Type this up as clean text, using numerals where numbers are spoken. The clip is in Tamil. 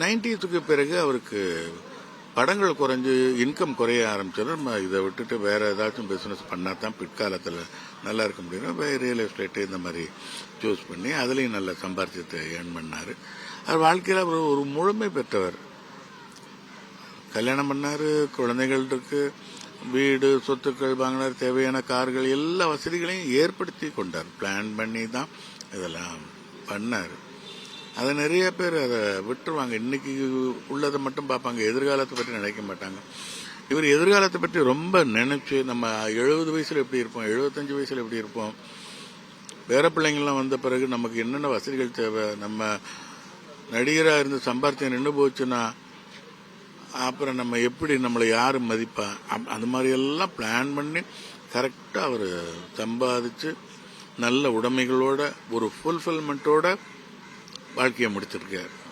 90க்கு பிறகு அவருக்கு படங்கள் குறைஞ்சு இன்கம் குறைய ஆரம்பிச்சது. நம்ம இதை விட்டுட்டு வேற ஏதாச்சும் பிசினஸ் பண்ணா தான் பிற்காலத்தில் நல்லா இருக்க முடியும். ரியல் எஸ்டேட்டு இந்த மாதிரி சூஸ் பண்ணி அதுலேயும் நல்ல சம்பாரிச்சத்தை ஏர்ன் பண்ணார். அவர் வாழ்க்கையில் அவர் ஒரு முழுமை பெற்றவர். கல்யாணம் பண்ணார், குழந்தைகள் இருக்கு, வீடு சொத்துக்கள் வாங்கினார், தேவையான கார்கள் எல்லா வசதிகளையும் ஏற்படுத்தி கொண்டார். பிளான் பண்ணி தான் இதெல்லாம் பண்ணார். அதை நிறைய பேர் அதை விட்டுருவாங்க. இன்னைக்கு உள்ளதை மட்டும் பார்ப்பாங்க, எதிர்காலத்தை பற்றி நினைக்க மாட்டாங்க. இவர் எதிர்காலத்தை பற்றி ரொம்ப நினைச்சு நம்ம 70 வயசுல எப்படி இருப்போம், 75 வயசுல எப்படி இருப்போம், பேர பிள்ளைங்கள்லாம் வந்த பிறகு நமக்கு என்னென்ன வசதிகள் தேவை, நம்ம நடிகராக இருந்து சம்பாரிச்சு நின்று போச்சுன்னா அப்புறம் நம்ம எப்படி நம்மளை யாரு மதிப்பா, அந்த மாதிரி எல்லாம் பிளான் பண்ணி கரெக்டாக அவர் சம்பாதிச்சு நல்ல உடைமைகளோட ஒரு ஃபுல்ஃபில்மெண்ட்டோட வாழ்க்கையை முடிச்சிருக்கார்.